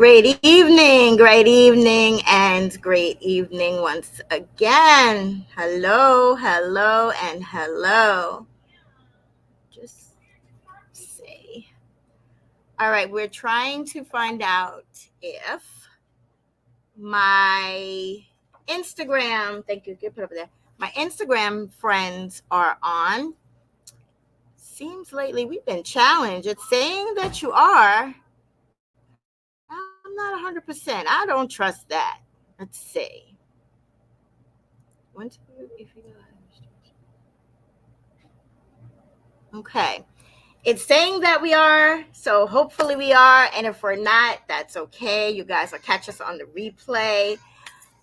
great evening, and great evening once again. Hello, hello, and hello. Just say. All right, we're trying to find out if my Instagram, thank you, put over there. My Instagram friends are on. Seems lately we've been challenged. It's saying that you are. I'm not 100%. I don't trust that. Let's see. Okay. It's saying that we are, so hopefully we are. And if we're not, that's okay. You guys will catch us on the replay.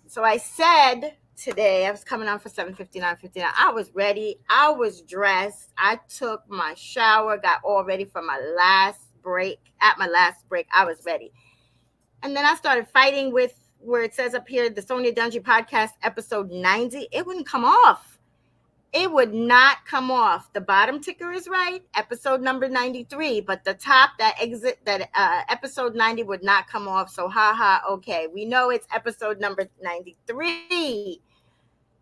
So I said today, I was coming on for 7:59:59. I was ready. I was dressed. I took my shower, got all ready for my last break. At my last break, I was ready. And then I started fighting with where it says up here, the Sonya Dungee podcast, episode 90. It wouldn't come off. It would not come off. The bottom ticker is right, episode number 93, but the top, that episode 90 would not come off. So okay. We know it's episode number 93.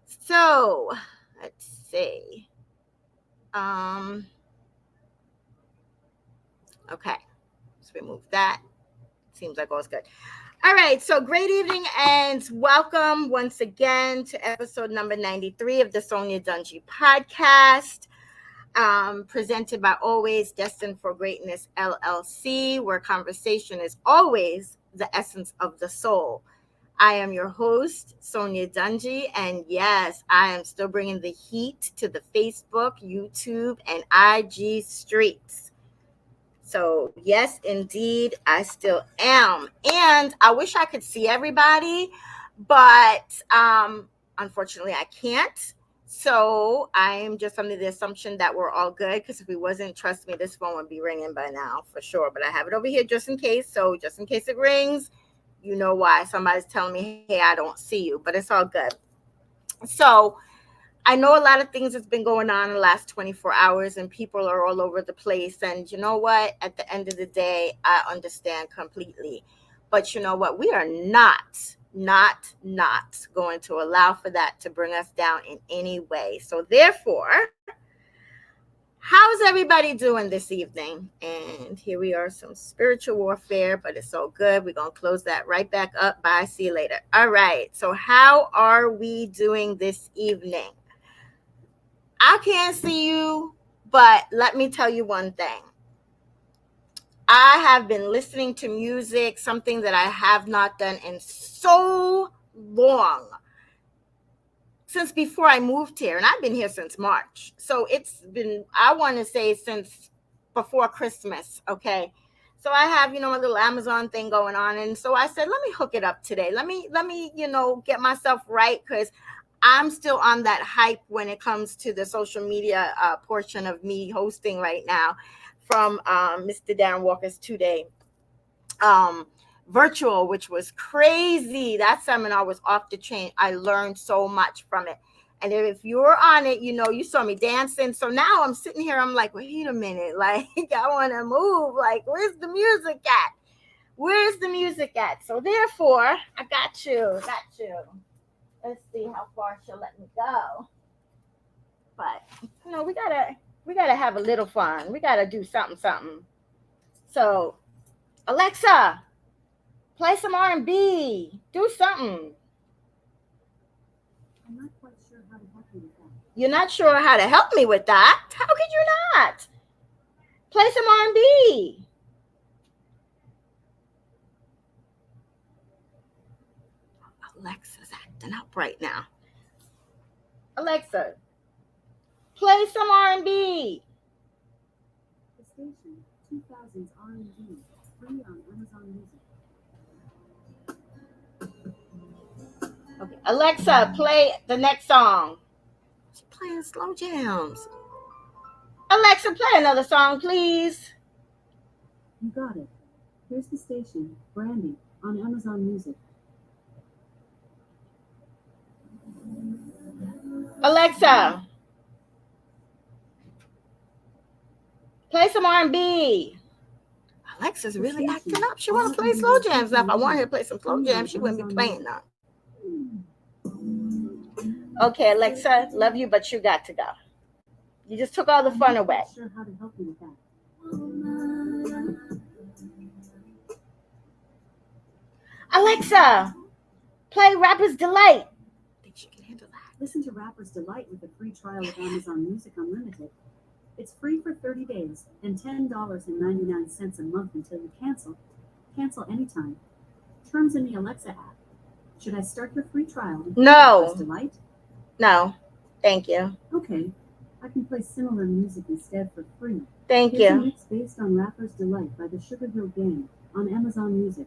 So let's see. Okay. Let's remove that. Seems like all's good. All right, so great evening and welcome once again to episode number 93 of the Sonya Dungee podcast, presented by Always Destined for Greatness LLC, where conversation is always the essence of the soul. I am your host, Sonya Dungee, and yes, I am still bringing the heat to the Facebook, YouTube, and IG streets. So yes, indeed, I still am. And I wish I could see everybody, but unfortunately I can't. So I'm just under the assumption that we're all good, because if we wasn't, trust me, this phone would be ringing by now for sure. But I have it over here just in case. So just in case it rings, you know why. Somebody's telling me, hey, I don't see you, but it's all good. So I know a lot of things that's been going on in the last 24 hours, and people are all over the place. And you know what? At the end of the day, I understand completely. But you know what? We are not going to allow for that to bring us down in any way. So therefore, how's everybody doing this evening? And here we are, some spiritual warfare, but it's all good. We're going to close that right back up. Bye. See you later. All right. So how are we doing this evening? I can't see you, but let me tell you one thing. I have been listening to music, something that I have not done in so long, since before I moved here. And I've been here since March. So it's been, I want to say, since before Christmas. Okay. So I have, my little Amazon thing going on. And so I said, let me hook it up today. Let me, get myself right, because I'm still on that hype when it comes to the social media portion of me hosting right now from Mr. Darren Walker's 2-day virtual, which was crazy. That seminar was off the chain. I learned so much from it. And if you were on it, you saw me dancing. So now I'm sitting here. I'm like, wait a minute. Like, I want to move. Like, where's the music at? Where's the music at? So therefore, I got you. Let's see how far she'll let me go. But we gotta have a little fun. We gotta do something. So, Alexa, play some R&B. Do something. I'm not quite sure how to help you with that. You're not sure how to help me with that? How could you not? Play some R&B. Alexa's acting up right now. Alexa, play some R&B. The station, 2000's R&B, free on Amazon Music. Okay, Alexa, play the next song. She's playing slow jams. Alexa, play another song, please. You got it. Here's the station, Brandy, on Amazon Music. Alexa, play some R&B. Alexa's For really acting station, up. She want to play slow jams. Now, if I wanted her to play some slow jams, she wouldn't be playing now. Okay, Alexa, love you, but you got to go. You just took all the fun away. I'm not sure how to help you with that. Alexa, play Rapper's Delight. I think she can handle that. Listen to Rapper's Delight with a free trial of Amazon Music Unlimited. It's free for 30 days and $10.99 a month until you cancel. Cancel anytime. Terms in the Alexa app. Should I start your free trial with No. Rapper's Delight? No, thank you. Okay. I can play similar music instead for free. Thank Here's a you. mix based on Rapper's Delight by the Sugar Hill Gang on Amazon Music.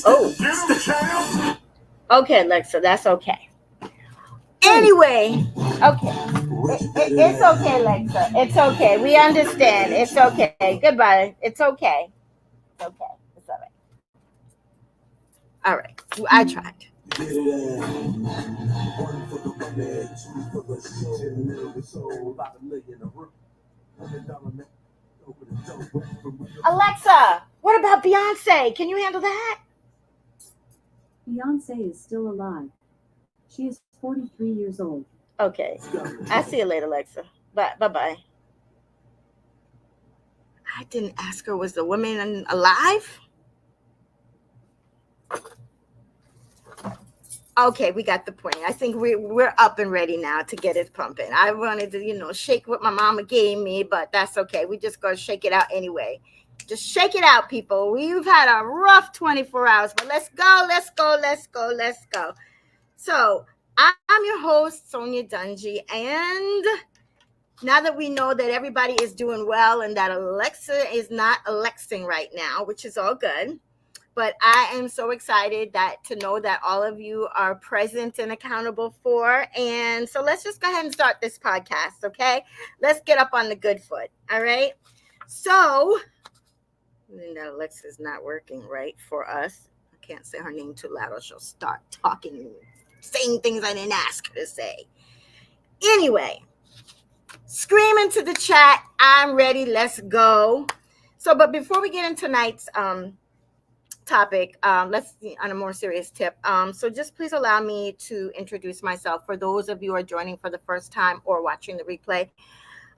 Oh. Okay, Alexa, that's okay. Anyway, okay. It's okay, Alexa. It's okay. We understand. It's okay. Goodbye. It's okay. It's okay. It's all right. All right. I tried. Alexa, what about Beyonce? Can you handle that? Beyonce is still alive. She is 43 years old. Okay. I'll see you later, Alexa. Bye. I didn't ask her, was the woman alive? Okay, we got the point. I think we're up and ready now to get it pumping. I wanted to, shake what my mama gave me, but that's okay. We just gonna shake it out anyway. Just shake it out, people. We've had a rough 24 hours, but let's go. So I'm your host, Sonya Dungee, and now that we know that everybody is doing well and that Alexa is not Alexing right now, which is all good. But I am so excited to know that all of you are present and accountable for. And so let's just go ahead and start this podcast, okay? Let's get up on the good foot, all right? So, Alexa's not working right for us. I can't say her name too loud or she'll start talking, saying things I didn't ask her to say. Anyway, scream into the chat. I'm ready. Let's go. So, but before we get into tonight's topic, let's on a more serious tip. So just please allow me to introduce myself for those of you who are joining for the first time or watching the replay.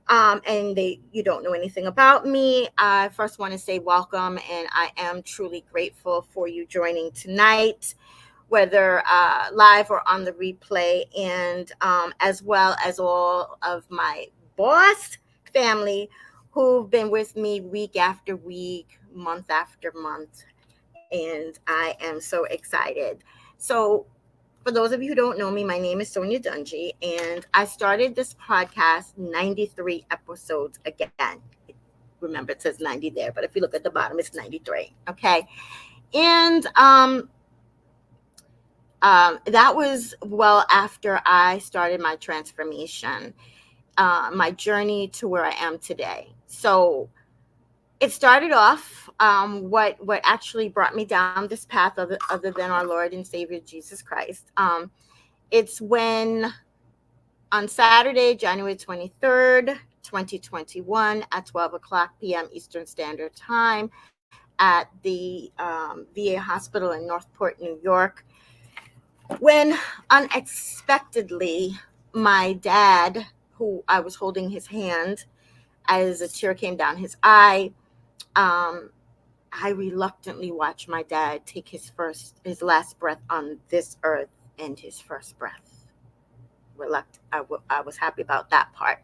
And you don't know anything about me. I first want to say welcome, and I am truly grateful for you joining tonight, whether live or on the replay, and as well as all of my boss family who've been with me week after week, month after month. And I am so excited. So for those of you who don't know me, my name is Sonya Dungee, and I started this podcast 93 episodes again. Remember, it says 90 there, but if you look at the bottom, it's 93. Okay. And that was well after I started my transformation, my journey to where I am today. So it started off, what actually brought me down this path, other than our Lord and Savior Jesus Christ. It's when on Saturday, January 23rd, 2021, at 12 o'clock p.m. Eastern Standard Time, at the VA hospital in Northport, New York, when unexpectedly my dad, who I was holding his hand as a tear came down his eye, I reluctantly watched my dad take his last breath on this earth, and his first breath. I was happy about that part.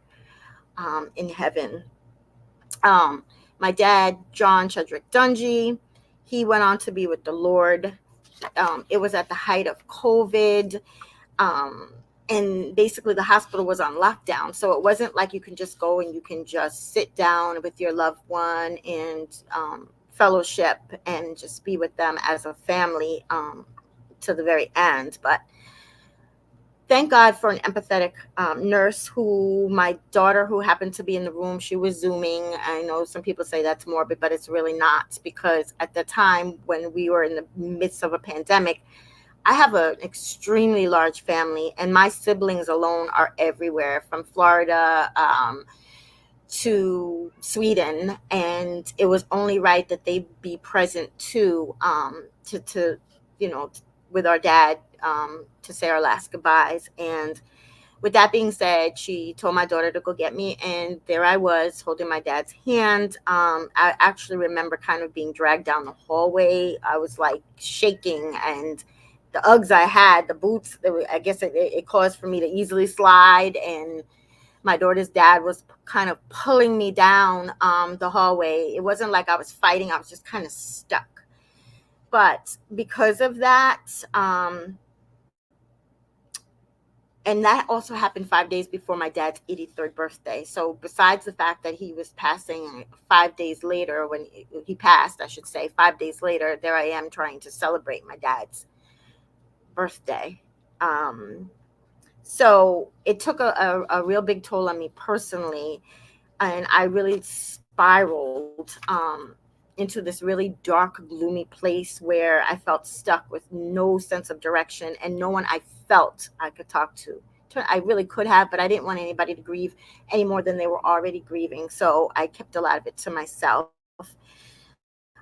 In heaven, my dad, John Chedrick Dungee, he went on to be with the Lord. It was at the height of COVID. And basically the hospital was on lockdown. So it wasn't like you can just go and you can just sit down with your loved one and fellowship and just be with them as a family to the very end. But thank God for an empathetic nurse who, my daughter who happened to be in the room, she was Zooming. I know some people say that's morbid, but it's really not, because at the time when we were in the midst of a pandemic, I have an extremely large family, and my siblings alone are everywhere from Florida to Sweden, and it was only right that they be present too, to you know, with our dad, to say our last goodbyes. And with that being said, she told my daughter to go get me, and there I was holding my dad's hand. I actually remember kind of being dragged down the hallway. I was like shaking, and the Uggs I had, the boots, I guess it caused for me to easily slide. And my daughter's dad was kind of pulling me down the hallway. It wasn't like I was fighting, I was just kind of stuck. But because of that, and that also happened 5 days before my dad's 83rd birthday. So besides the fact that he was passing 5 days later, when he passed, I should say, 5 days later, there I am trying to celebrate my dad's birthday. Um, so it took a real big toll on me personally, and I really spiraled into this really dark, gloomy place where I felt stuck with no sense of direction and no one I felt I could talk to. I really could have, but I didn't want anybody to grieve any more than they were already grieving. So I kept a lot of it to myself.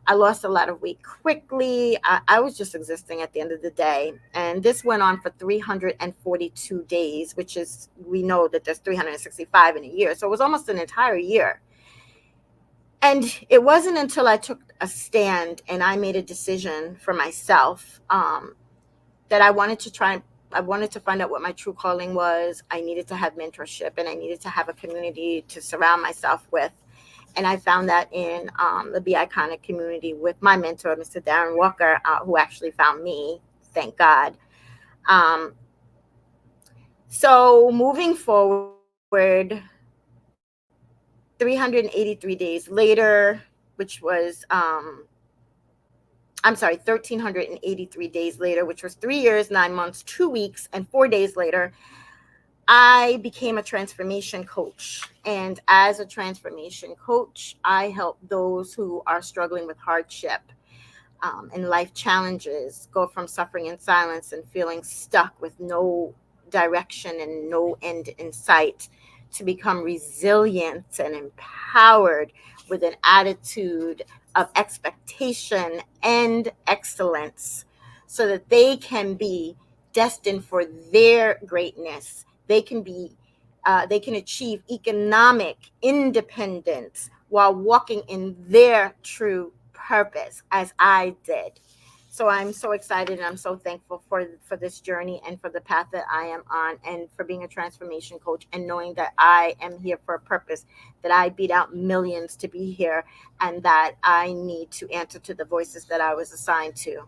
I lost a lot of weight quickly. I was just existing at the end of the day. And this went on for 342 days, which is, we know that there's 365 in a year. So it was almost an entire year. And it wasn't until I took a stand and I made a decision for myself, that I wanted to find out what my true calling was. I needed to have mentorship, and I needed to have a community to surround myself with. And I found that in the Be Iconic community with my mentor, Mr. Darren Walker, who actually found me, thank God. Um, so moving forward, 383 days later, which was, I'm sorry, 1,383 days later, which was 3 years, 9 months, 2 weeks, and 4 days later, I became a transformation coach. And as a transformation coach, I help those who are struggling with hardship and life challenges go from suffering in silence and feeling stuck with no direction and no end in sight to become resilient and empowered with an attitude of expectation and excellence so that they can be destined for their greatness. They can achieve economic independence while walking in their true purpose, as I did. So I'm so excited and I'm so thankful for this journey and for the path that I am on, and for being a transformation coach and knowing that I am here for a purpose, that I beat out millions to be here, and that I need to answer to the voices that I was assigned to.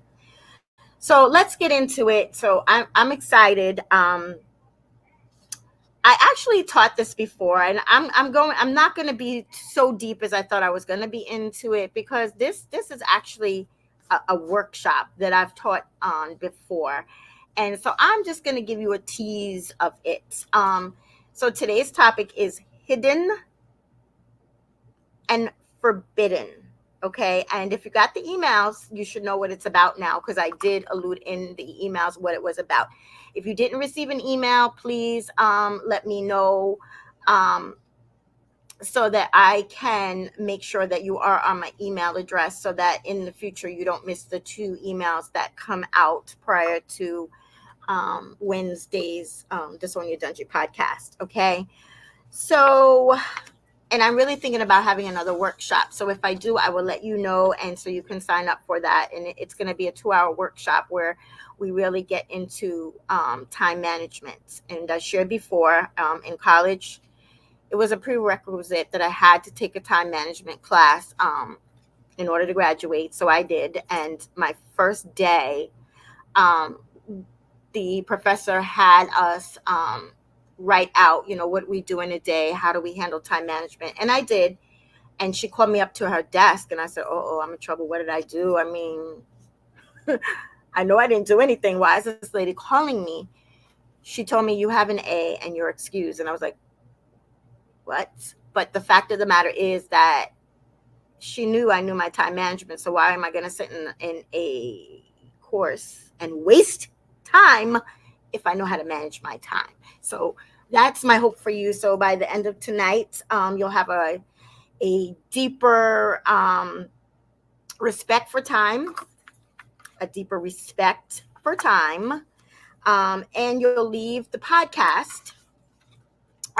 So let's get into it. So I'm excited. I actually taught this before, and I'm not going to be so deep as I thought I was going to be into it, because this is actually a workshop that I've taught on before. And so I'm just going to give you a tease of it. So today's topic is hidden and forbidden. Okay. And if you got the emails, you should know what it's about now, because I did allude in the emails what it was about. If you didn't receive an email, please let me know, so that I can make sure that you are on my email address, so that in the future you don't miss the two emails that come out prior to Wednesday's the Sonya Dungee podcast. Okay. So, and I'm really thinking about having another workshop. So if I do, I will let you know. And so you can sign up for that. And it's going to be a 2-hour workshop where we really get into time management. And I shared before, in college, it was a prerequisite that I had to take a time management class in order to graduate. So I did. And my first day, um, the professor had us write out, what we do in a day, how do we handle time management. And I did. And she called me up to her desk, and I said, oh, I'm in trouble. What did I do? I mean, I know I didn't do anything. Why is this lady calling me? She told me, you have an A and you're excused. And I was like, what? But the fact of the matter is that she knew I knew my time management. So why am I going to sit in a course and waste time if I know how to manage my time. So that's my hope for you. So by the end of tonight, you'll have a deeper respect for time, a deeper respect for time, and you'll leave the podcast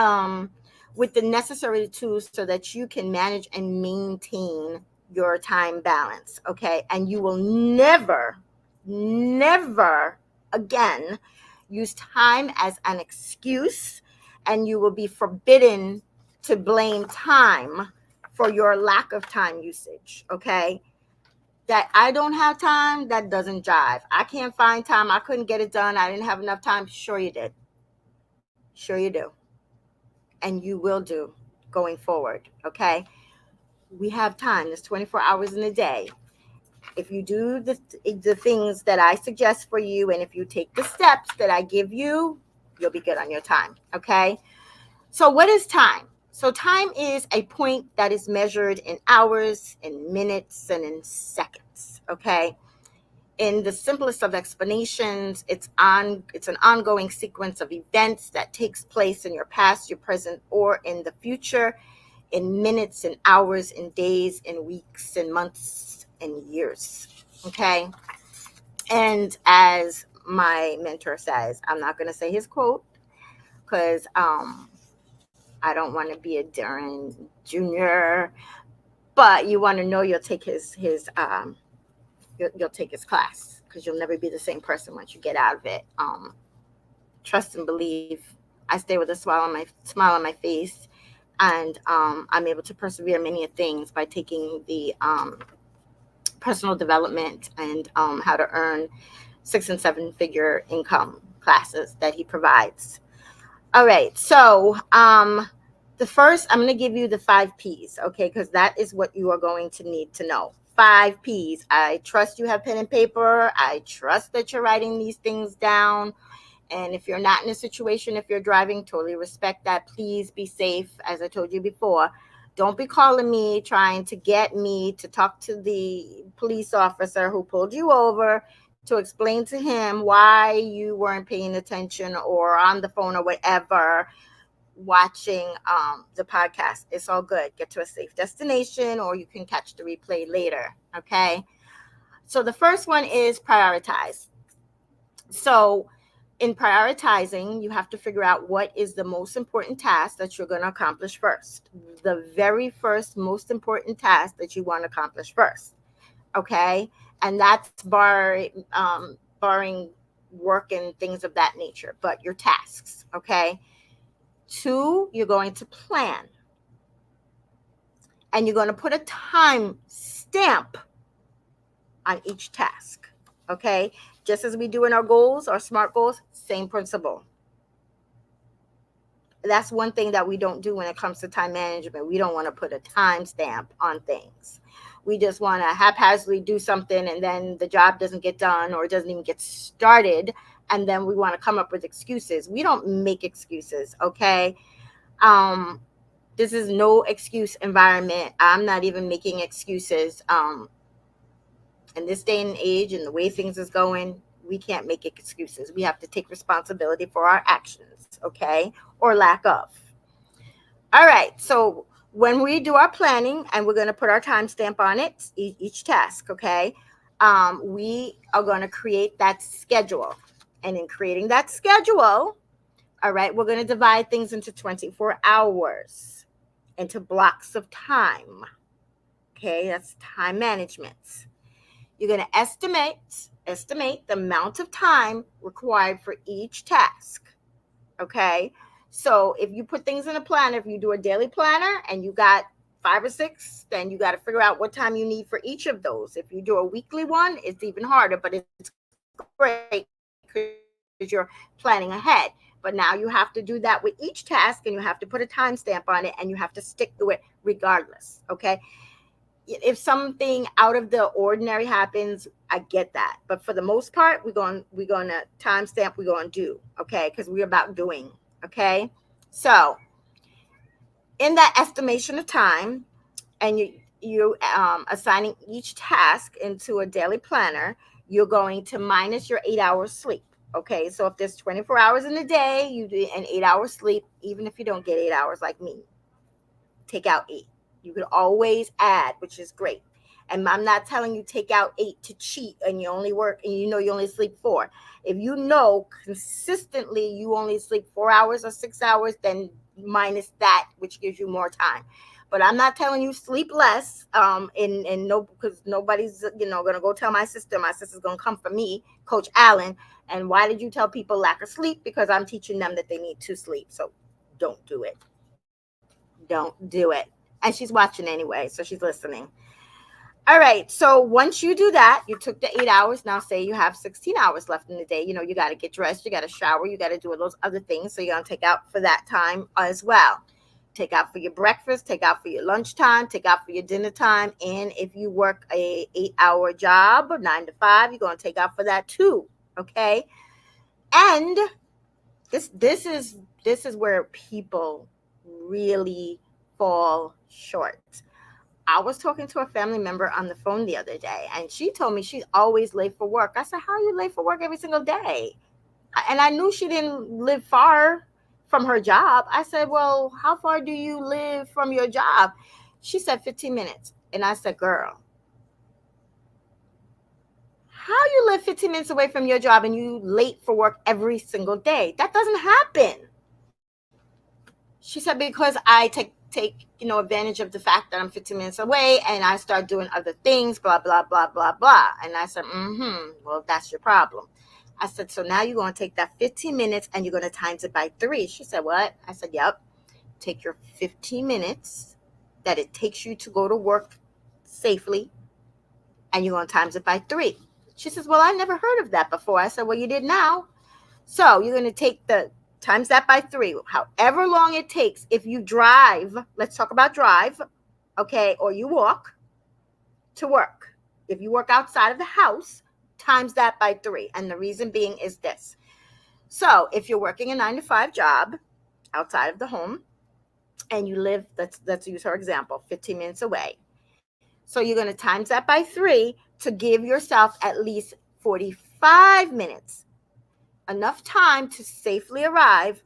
um, with the necessary tools so that you can manage and maintain your time balance. Okay. And you will never, never again use time as an excuse, and you will be forbidden to blame time for your lack of time usage. Okay. That I don't have time, that doesn't jive. I can't find time. I couldn't get it done. I didn't have enough time. Sure, you did. Sure, you do. And you will do going forward. Okay. We have time. There's 24 hours in a day. If you do the things that I suggest for you, and if you take the steps that I give you, you'll be good on your time. Okay. So, what is time? So, time is a point that is measured in hours, in minutes, and in seconds. Okay. In the simplest of explanations, it's an ongoing sequence of events that takes place in your past, your present, or in the future, in minutes and hours, in days, in weeks, in months, and years. Okay. And as my mentor says, I'm not going to say his quote because I don't want to be a Darren Jr., but you want to know, you'll take you'll take his class, because you'll never be the same person once you get out of it. Trust and believe. I stay with a smile on my face, and I'm able to persevere many things by taking the personal development and how to earn 6 and 7 figure income classes that he provides. All right, so the first, I'm going to give you the 5 P's, okay, because that is what you are going to need to know. 5 P's. I trust you have pen and paper. I trust that you're writing these things down. And if you're not in a situation, if you're driving, totally respect that. Please be safe. As I told you before, don't be calling me trying to get me to talk to the police officer who pulled you over to explain to him why you weren't paying attention or on the phone or whatever, watching the podcast. It's all good. Get to a safe destination, or you can catch the replay later. Okay. So the first one is prioritize. So in prioritizing, you have to figure out what is the most important task that you're going to accomplish first. The very first most important task that you want to accomplish first. Okay. And that's barring work and things of that nature, but your tasks. Okay. 2, you're going to plan, and you're going to put a time stamp on each task. Okay. Just as we do in our goals, our SMART goals, same principle. That's one thing that we don't do when it comes to time management. We don't want to put a time stamp on things. We just want to haphazardly do something, and then the job doesn't get done, or it doesn't even get started. And then we want to come up with excuses. We don't make excuses. Okay. This is no excuse environment. I'm not even making excuses. In this day and age, and the way things is going, we can't make excuses. We have to take responsibility for our actions, okay, or lack of. All right. So when we do our planning, and we're going to put our timestamp on it, each task, okay, we are going to create that schedule. And in creating that schedule, all right, we're going to divide things into 24 hours, into blocks of time. Okay, that's time management. You're going to estimate the amount of time required for each task. Okay, so if you put things in a planner, if you do a daily planner and you got 5 or 6, then you got to figure out what time you need for each of those. If you do a weekly one, it's even harder, but it's great because you're planning ahead. But now you have to do that with each task, and you have to put a timestamp on it, and you have to stick to it regardless. Okay. If something out of the ordinary happens, I get that. But for the most part, we're going to timestamp, we're going to do, okay? Because we're about doing, okay? So in that estimation of time, and you assigning each task into a daily planner, you're going to minus your 8 hours sleep. Okay, so if there's 24 hours in a day, you do an 8 hour sleep, even if you don't get 8 hours like me, take out eight. You could always add, which is great. And I'm not telling you take out eight to cheat and you only work and you know you only sleep four. If you know consistently you only sleep 4 hours or 6 hours, then minus that, which gives you more time. But I'm not telling you sleep less. And no, because nobody's gonna go tell my sister. My sister's gonna come for me, Coach Allen. And why did you tell people lack of sleep? Because I'm teaching them that they need to sleep. So don't do it. Don't do it. And she's watching anyway, so she's listening. All right. So once you do that, you took the 8 hours. Now, say you have 16 hours left in the day. You got to get dressed, you got to shower, you got to do all those other things. So you're going to take out for that time as well. Take out for your breakfast, take out for your lunchtime, take out for your dinner time. And if you work a 8 hour job, 9 to 5, you're going to take out for that too. Okay. And this is where people really fall short. I was talking to a family member on the phone the other day, and she told me she's always late for work. I said, "How are you late for work every single day?" And I knew she didn't live far from her job. I said, "Well, how far do you live from your job?" She said 15 minutes. And I said, "Girl, how you live 15 minutes away from your job and you late for work every single day? That doesn't happen." She said, "Because I take advantage of the fact that I'm 15 minutes away and I start doing other things, blah blah blah blah blah." And I said, "Well, that's your problem." I said, "So now you're going to take that 15 minutes and you're going to times it by 3." She said, "What?" I said, "Yep. Take your 15 minutes that it takes you to go to work safely and you're going to times it by 3." She says, "Well, I never heard of that before." I said, "Well, you did now." So you're going to take the times that by 3, however long it takes. If you drive, let's talk about drive, okay, or you walk to work. If you work outside of the house, times that by 3. And the reason being is this. So if you're working a 9 to 5 job outside of the home and you live, let's use her example, 15 minutes away. So you're going to times that by 3 to give yourself at least 45 minutes, enough time to safely arrive,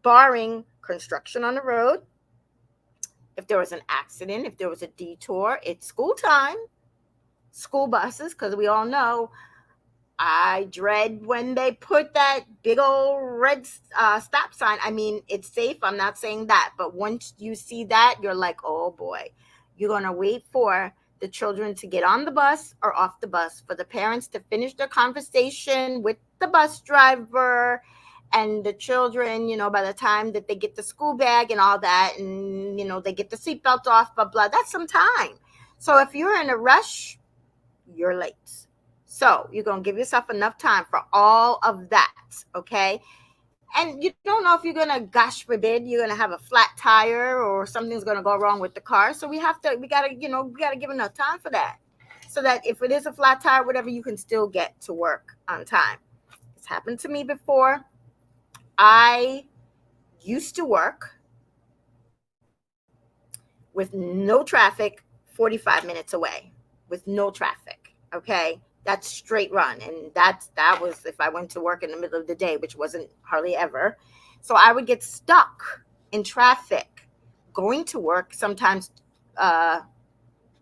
barring construction on the road. If there was an accident, if there was a detour, it's school time, school buses, because we all know I dread when they put that big old red stop sign. I mean, it's safe. I'm not saying that. But once you see that, you're like, oh boy, you're going to wait for the children to get on the bus or off the bus, for the parents to finish their conversation with the bus driver, and the children, by the time that they get the school bag and all that, and, they get the seatbelt off, blah, blah, that's some time. So if you're in a rush, you're late. So you're going to give yourself enough time for all of that, okay? And you don't know if you're going to, gosh forbid, you're going to have a flat tire or something's going to go wrong with the car. So we got to, we got to give enough time for that. So that if it is a flat tire, whatever, you can still get to work on time. It's happened to me before. I used to work with no traffic 45 minutes away, with no traffic, okay? That's straight run. And that was if I went to work in the middle of the day, which wasn't hardly ever. So I would get stuck in traffic going to work, sometimes uh,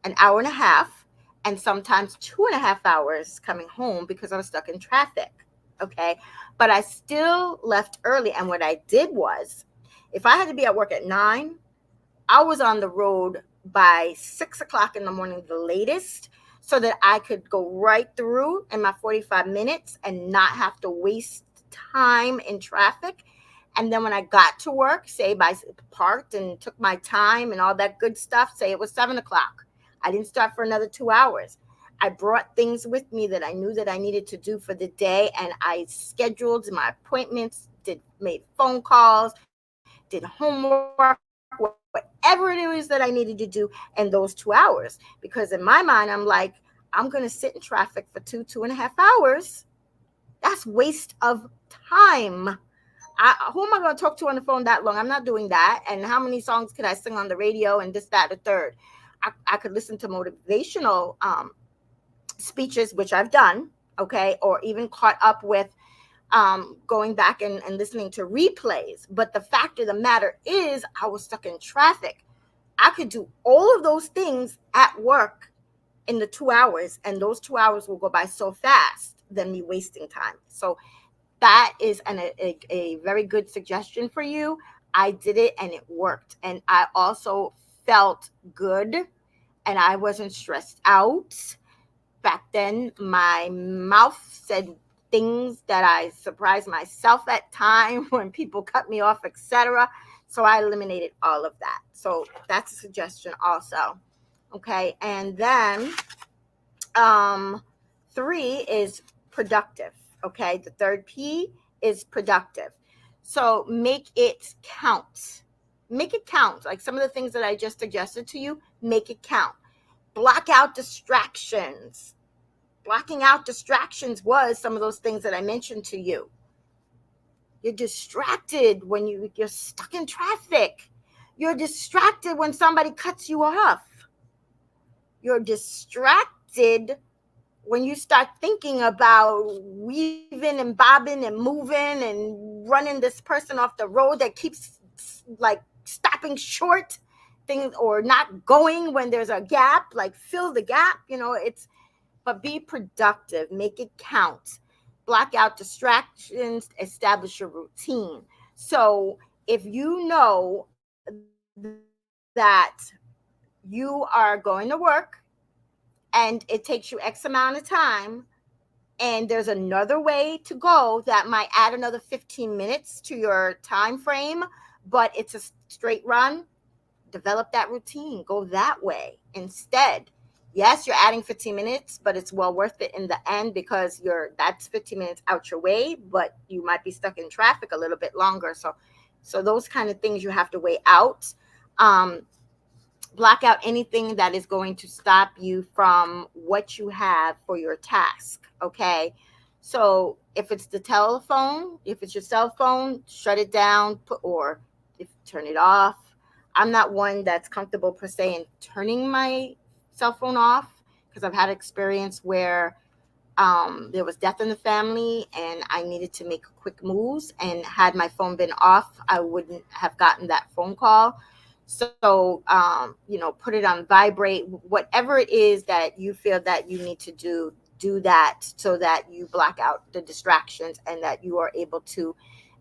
an hour and a half, and sometimes 2.5 hours coming home because I was stuck in traffic. Okay. But I still left early. And what I did was, if I had to be at work at 9, I was on the road by 6 o'clock in the morning, the latest, so that I could go right through in my 45 minutes and not have to waste time in traffic. And then when I got to work, say by parked and took my time and all that good stuff, say it was 7 o'clock. I didn't start for another 2 hours. I brought things with me that I knew that I needed to do for the day, and I scheduled my appointments, made phone calls, did homework, whatever it is that I needed to do in those 2 hours. Because in my mind, I'm like, I'm going to sit in traffic for 2.5 hours. That's waste of time. Who am I going to talk to on the phone that long? I'm not doing that. And how many songs could I sing on the radio and this, that, the third? I could listen to motivational speeches, which I've done, okay, or even caught up with going back and listening to replays. But the fact of the matter is, I was stuck in traffic. I could do all of those things at work in the 2 hours, and those 2 hours will go by so fast than me wasting time. So that is a very good suggestion for you. I did it and it worked. And I also felt good and I wasn't stressed out. Back then, my mouth said things that I surprised myself at time when people cut me off, etc. So I eliminated all of that. So that's a suggestion also. Okay. And then um, three is productive. Okay. The third P is productive. So make it count. Make it count. Like some of the things that I just suggested to you, make it count. Block out distractions. Blocking out distractions was some of those things that I mentioned to you. You're distracted when you're stuck in traffic. You're distracted when somebody cuts you off. You're distracted when you start thinking about weaving and bobbing and moving and running this person off the road that keeps like stopping short things or not going when there's a gap, like fill the gap, it's but be productive, make it count. Block out distractions, establish a routine. So if you know that you are going to work and it takes you X amount of time, and there's another way to go that might add another 15 minutes to your time frame, but it's a straight run, develop that routine. Go that way instead. Yes, you're adding 15 minutes, but it's well worth it in the end because that's 15 minutes out your way, but you might be stuck in traffic a little bit longer. So those kind of things you have to weigh out. Block out anything that is going to stop you from what you have for your task. Okay. So if it's the telephone, if it's your cell phone, shut it down or if turn it off. I'm not one that's comfortable per se in turning my cell phone off because I've had experience where there was death in the family and I needed to make quick moves, and had my phone been off, I wouldn't have gotten that phone call. So, put it on vibrate, whatever it is that you feel that you need to do that so that you block out the distractions and that you are able to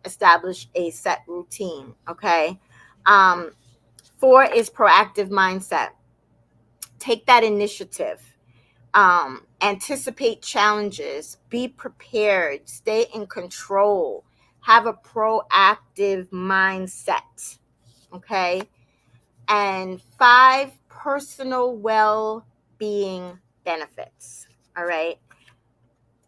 establish a set routine. Okay. Um, Four is proactive mindset. Take that initiative. Anticipate challenges. Be prepared. Stay in control. Have a proactive mindset. Okay. And five, personal well-being benefits. All right.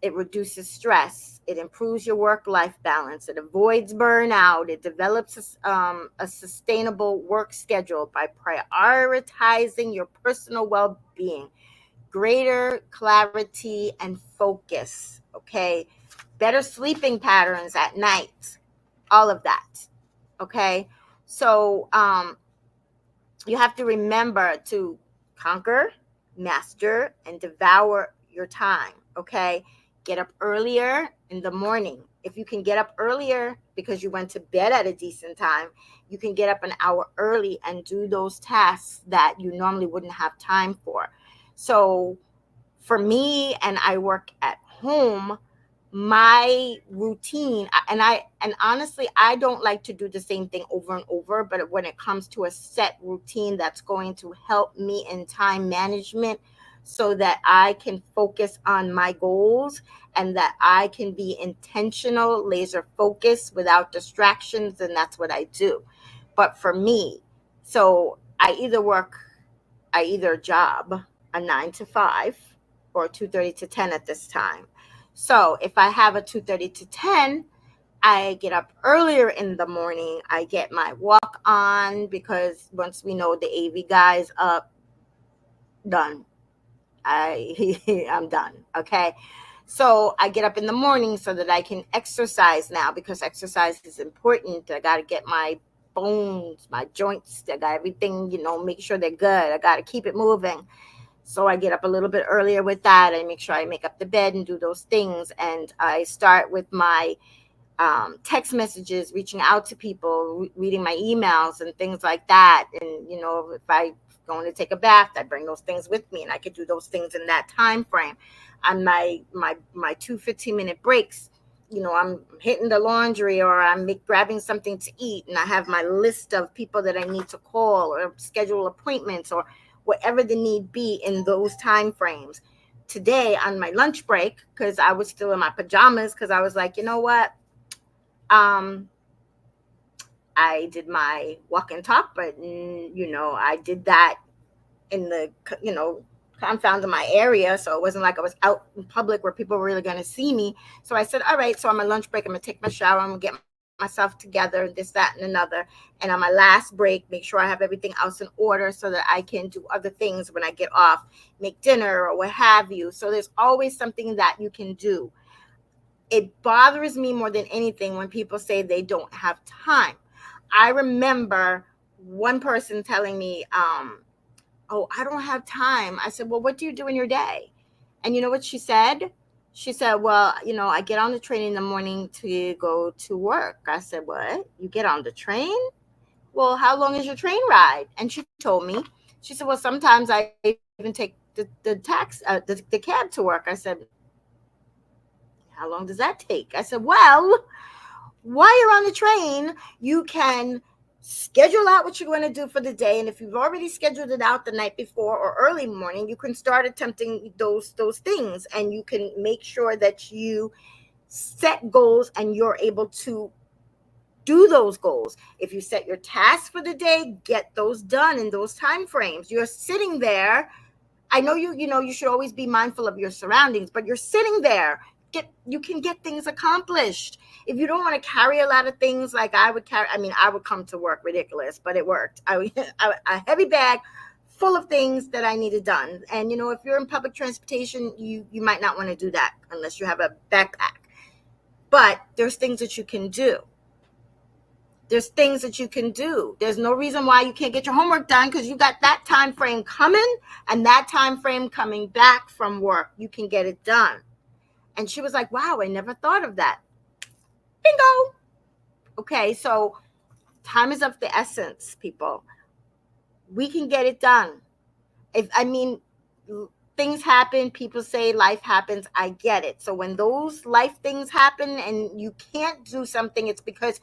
It reduces stress. It improves your work-life balance. It avoids burnout. It develops a sustainable work schedule by prioritizing your personal well-being, greater clarity and focus. Okay. Better sleeping patterns at night. All of that. Okay. So, you have to remember to conquer, master, and devour your time. Okay. Get up earlier in the morning. If you can get up earlier because you went to bed at a decent time, you can get up an hour early and do those tasks that you normally wouldn't have time for. So for me, and I work at home, my routine, and honestly, I don't like to do the same thing over and over, but when it comes to a set routine that's going to help me in time management so that I can focus on my goals and that I can be intentional, laser focused without distractions, and that's what I do. But for me, so I either job a 9 to 5 or 2:30 to 10 at this time. So if I have a 2:30 to 10, I get up earlier in the morning. I get my walk on because once we know the AV guy's up, done. I'm done. Okay. So I get up in the morning so that I can exercise now because exercise is important. I got to get my bones, my joints, I got everything, make sure they're good. I got to keep it moving. So I get up a little bit earlier with that. I make sure I make up the bed and do those things. And I start with my text messages, reaching out to people, reading my emails and things like that. And, if I going to take a bath, I bring those things with me, and I could do those things in that time frame. On my 2 15-minute breaks, I'm hitting the laundry, or I'm grabbing something to eat, and I have my list of people that I need to call or schedule appointments or whatever the need be in those time frames. Today on my lunch break, because I was still in my pajamas, because I was like, you know what, um, I did my walk and talk, but I did that in the confound of my area, so it wasn't like I was out in public where people were really going to see me. So I said, all right, so on my lunch break, I'm gonna take my shower, I'm gonna get myself together, this, that, and another. And on my last break, make sure I have everything else in order so that I can do other things when I get off, make dinner or what have you. So there's always something that you can do. It bothers me more than anything when people say they don't have time. I remember one person telling me, oh, I don't have time. I said, well, what do you do in your day? And you know what she said? She said, well, I get on the train in the morning to go to work. I said, what? You get on the train? Well, how long is your train ride? And she told me, she said, well, sometimes I even take the cab to work. I said, how long does that take? I said, well, while you're on the train, you can schedule out what you're going to do for the day. And if you've already scheduled it out the night before or early morning, you can start attempting those things, and you can make sure that you set goals and you're able to do those goals. If you set your tasks for the day, get those done in those time frames. You're sitting there. I know you should always be mindful of your surroundings, but you're sitting there. You can get things accomplished. If you don't want to carry a lot of things like I would carry, I mean, I would come to work ridiculous, but it worked. A heavy bag full of things that I needed done. And if you're in public transportation, you might not want to do that unless you have a backpack. But there's things that you can do. There's things that you can do. There's no reason why you can't get your homework done, because you got that time frame coming and that time frame coming back from work. You can get it done. And she was like, wow, I never thought of that. Bingo. Okay, so time is of the essence, people. We can get it done. Things happen, people say life happens. I get it. So when those life things happen and you can't do something, it's because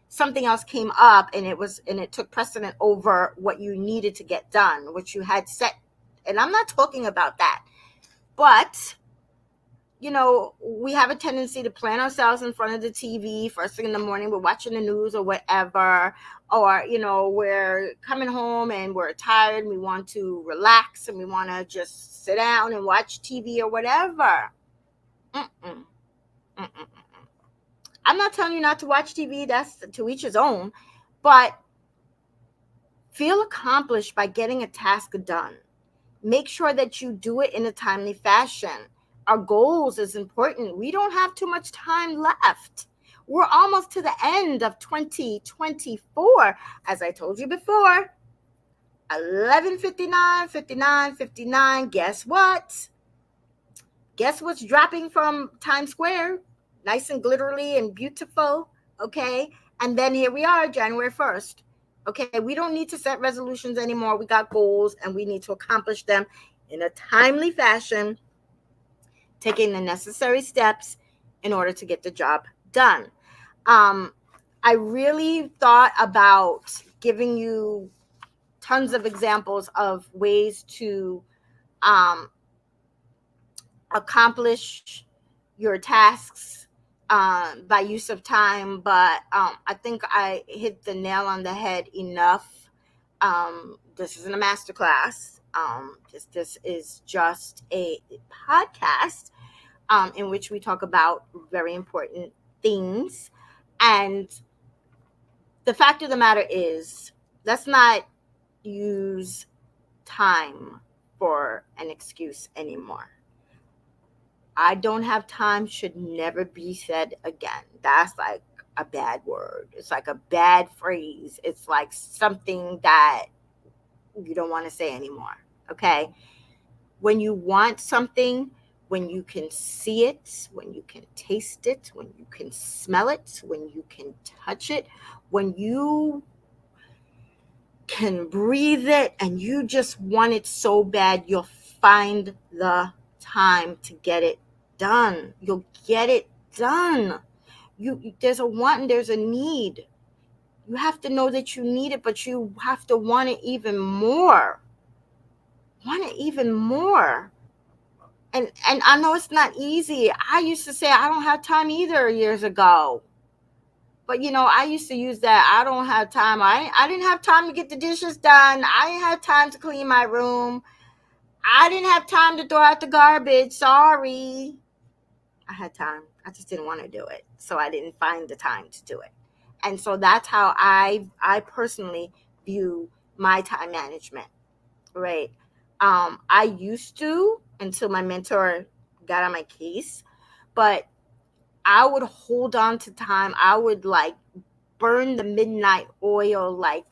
something else came up, and it took precedent over what you needed to get done, which you had set. And I'm not talking about that, but we have a tendency to plan ourselves in front of the TV first thing in the morning. We're watching the news or whatever, or we're coming home and we're tired and we want to relax and we want to just sit down and watch TV or whatever. Mm-mm. Mm-mm. I'm not telling you not to watch TV. That's to each his own. But feel accomplished by getting a task done. Make sure that you do it in a timely fashion. Our goals is important. We don't have too much time left. We're almost to the end of 2024. As I told you before, 11:59, 59, 59. Guess what? Guess what's dropping from Times Square? Nice and glittery and beautiful. Okay. And then here we are, January 1st. Okay. We don't need to set resolutions anymore. We got goals and we need to accomplish them in a timely fashion, taking the necessary steps in order to get the job done. I really thought about giving you tons of examples of ways to accomplish your tasks by use of time, but I think I hit the nail on the head enough. This isn't a masterclass. This is just a podcast in which we talk about very important things. And the fact of the matter is, let's not use time for an excuse anymore. I don't have time should never be said again. That's like a bad word. It's like a bad phrase. It's like something that you don't want to say anymore. Okay. When you want something, when you can see it, when you can taste it, when you can smell it, when you can touch it, when you can breathe it and you just want it so bad, you'll find the time to get it done. You'll get it done. There's a want and there's a need. You have to know that you need it, but you have to want it even more. Want it even more. And I know it's not easy. I used to say I don't have time either years ago. But I used to use that. I don't have time. I didn't have time to get the dishes done. I didn't have time to clean my room. I didn't have time to throw out the garbage. Sorry. I had time. I just didn't want to do it. So I didn't find the time to do it. And so that's how I personally view my time management. Right. I used to until my mentor got on my case, but I would hold on to time. I would like burn the midnight oil, like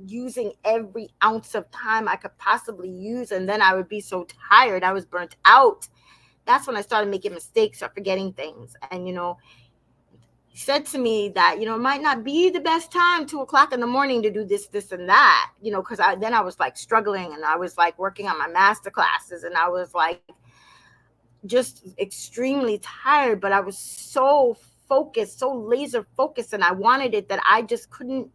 using every ounce of time I could possibly use. And then I would be so tired. I was burnt out. That's when I started making mistakes or forgetting things. And, he said to me that, it might not be the best time, 2 o'clock in the morning, to do this, and that, because I was like struggling and I was like working on my master classes and I was like just extremely tired, but I was so focused, so laser focused, and I wanted it that I just couldn't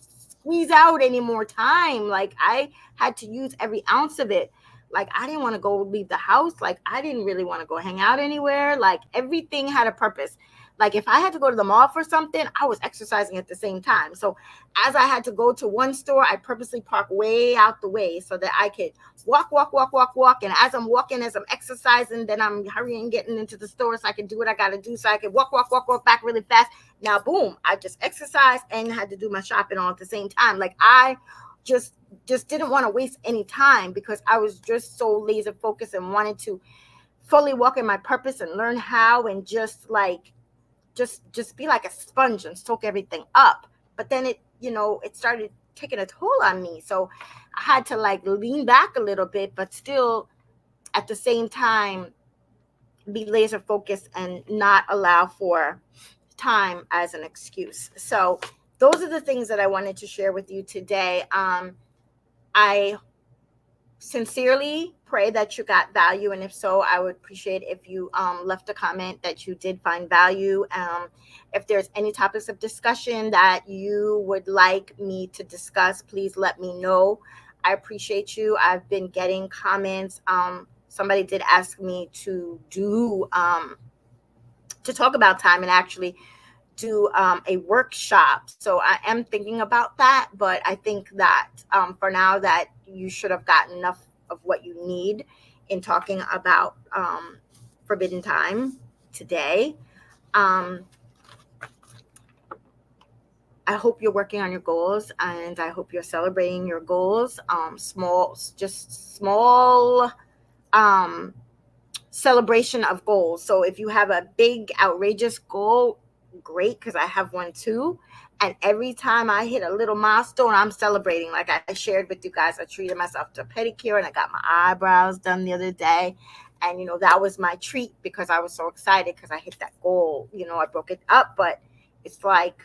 squeeze out any more time. Like I had to use every ounce of it. Like I didn't want to go leave the house. Like I didn't really want to go hang out anywhere. Like everything had a purpose. Like if I had to go to the mall for something, I was exercising at the same time. So as I had to go to one store, I purposely park way out the way so that I could walk, walk, walk, walk, walk. And as I'm walking, as I'm exercising, then I'm hurrying, getting into the store so I can do what I got to do. So I can walk, walk, walk, walk back really fast. Now, boom, I just exercised and had to do my shopping all at the same time. Like I just didn't want to waste any time because I was just so laser focused and wanted to fully walk in my purpose and learn how and just like just be like a sponge and soak everything up. But then it started taking a toll on me. So I had to like lean back a little bit, but still at the same time be laser focused and not allow for time as an excuse. So those are the things that I wanted to share with you today. I sincerely pray that you got value, and if so, I would appreciate if you left a comment that you did find value. If there's any topics of discussion that you would like me to discuss, please let me know. I appreciate you. I've been getting comments. Somebody did ask me to do to talk about time and actually do a workshop. So I am thinking about that, but I think that for now that you should have gotten enough of what you need in talking about forbidden time today. I hope you're working on your goals and I hope you're celebrating your goals. Small celebration of goals. So if you have a big outrageous goal, great, because I have one too. And every time I hit a little milestone, I'm celebrating. Like I shared with you guys, I treated myself to a pedicure and I got my eyebrows done the other day. And that was my treat because I was so excited because I hit that goal. I broke it up, but it's like,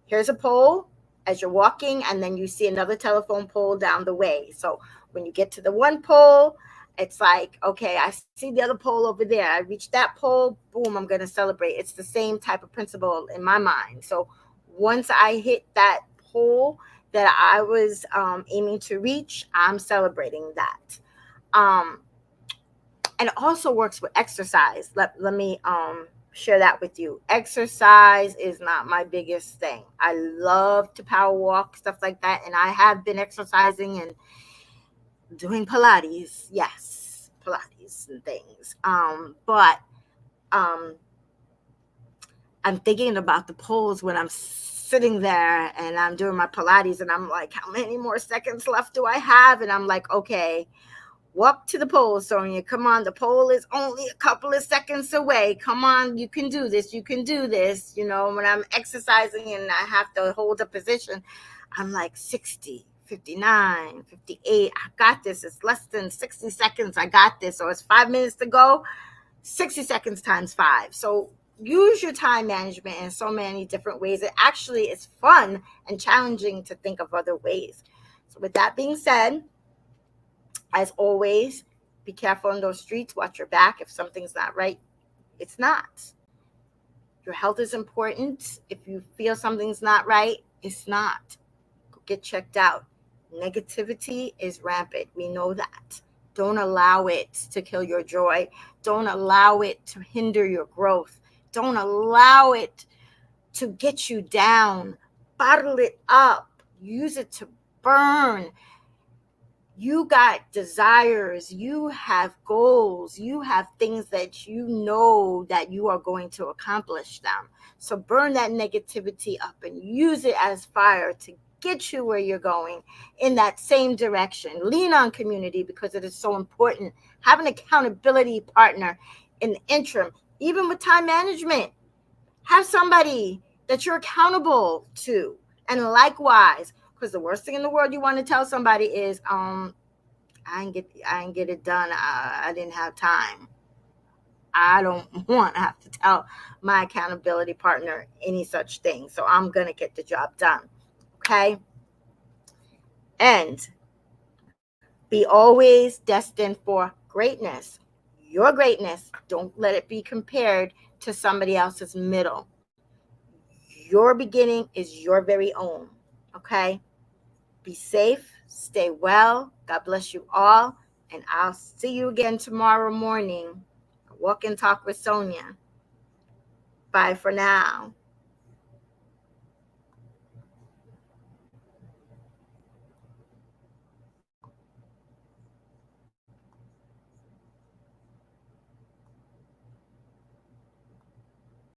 here's a pole as you're walking, and then you see another telephone pole down the way. So when you get to the one pole, it's like, okay, I see the other pole over there. I reach that pole, boom, I'm going to celebrate. It's the same type of principle in my mind. So once I hit that pole that I was aiming to reach, I'm celebrating that. And it also works with exercise. Let me share that with you. Exercise is not my biggest thing. I love to power walk, stuff like that. And I have been exercising and doing Pilates. Yes, Pilates and things. But I'm thinking about the poles when I'm sitting there and I'm doing my Pilates and I'm like, how many more seconds left do I have? And I'm like, okay, walk to the pole, Sonya. Come on, the pole is only a couple of seconds away. Come on, you can do this. You can do this. When I'm exercising and I have to hold a position, I'm like 60, 59, 58. I got this. It's less than 60 seconds. I got this. Or it's 5 minutes to go. 60 seconds times five. So use your time management in so many different ways. It actually is fun and challenging to think of other ways. So, with that being said, as always, be careful in those streets. Watch your back. If something's not right, it's not. Your health is important. If you feel something's not right, it's not. Go get checked out. Negativity is rampant. We know that. Don't allow it to kill your joy. Don't allow it to hinder your growth. Don't allow it to get you down. Bottle it up. Use it to burn. You got desires, you have goals, you have things that you know that you are going to accomplish them. So burn that negativity up and use it as fire to get you where you're going in that same direction. Lean on community because it is so important. Have an accountability partner in the interim, even with time management. Have somebody that you're accountable to. And likewise, because the worst thing in the world you want to tell somebody is, I ain't get it done. I didn't have time. I don't want to have to tell my accountability partner any such thing. So I'm gonna get the job done. Okay. And be always destined for greatness. Your greatness, don't let it be compared to somebody else's middle. Your beginning is your very own. Okay. Be safe, stay well. God bless you all. And I'll see you again tomorrow morning. Walk and talk with Sonya. Bye for now.